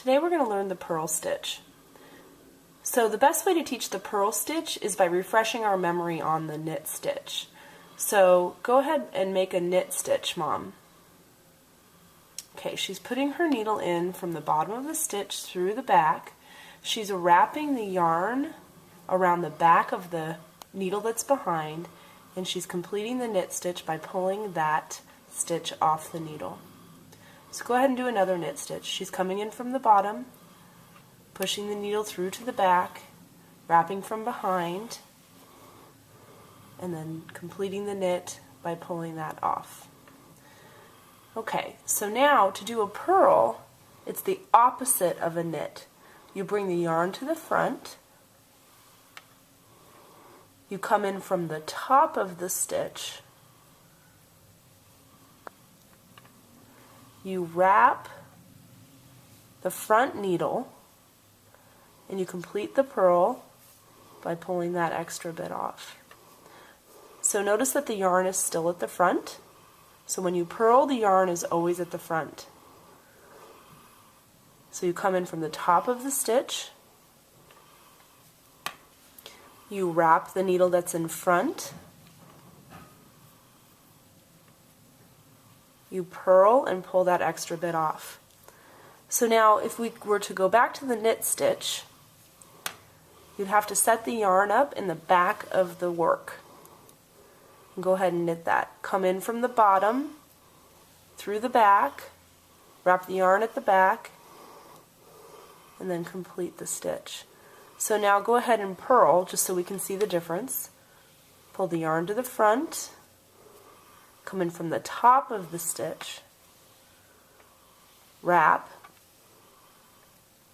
Today we're going to learn the purl stitch. So the best way to teach the purl stitch is by refreshing our memory on the knit stitch. So go ahead and make a knit stitch, Mom. Okay, she's putting her needle in from the bottom of the stitch through the back. She's wrapping the yarn around the back of the needle that's behind, and she's completing the knit stitch by pulling that stitch off the needle. So go ahead and do another knit stitch. She's coming in from the bottom, pushing the needle through to the back, wrapping from behind, and then completing the knit by pulling that off. Okay, so now to do a purl, it's the opposite of a knit. You bring the yarn to the front, you come in from the top of the stitch, you wrap the front needle, and you complete the purl by pulling that extra bit off. So notice that the yarn is still at the front. So when you purl, the yarn is always at the front. So you come in from the top of the stitch, you wrap the needle that's in front, you purl and pull that extra bit off. So now if we were to go back to the knit stitch, you'd have to set the yarn up in the back of the work. And go ahead and knit that. Come in from the bottom, through the back, wrap the yarn at the back, and then complete the stitch. So now go ahead and purl just so we can see the difference. Pull the yarn to the front, come in from the top of the stitch, wrap,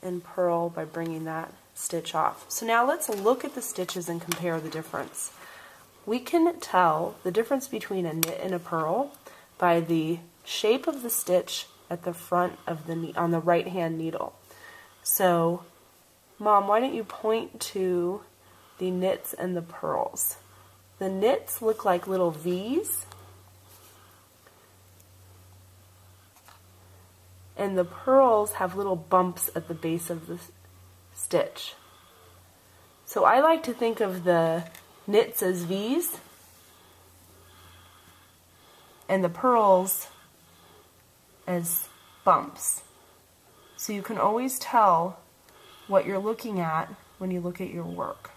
and purl by bringing that stitch off. So now let's look at the stitches and compare the difference. We can tell the difference between a knit and a purl by the shape of the stitch at the front of the on the right hand needle. So Mom, why don't you point to the knits and the purls? The knits look like little V's, and the purls have little bumps at the base of the stitch. So I like to think of the knits as V's and the purls as bumps. So you can always tell what you're looking at when you look at your work.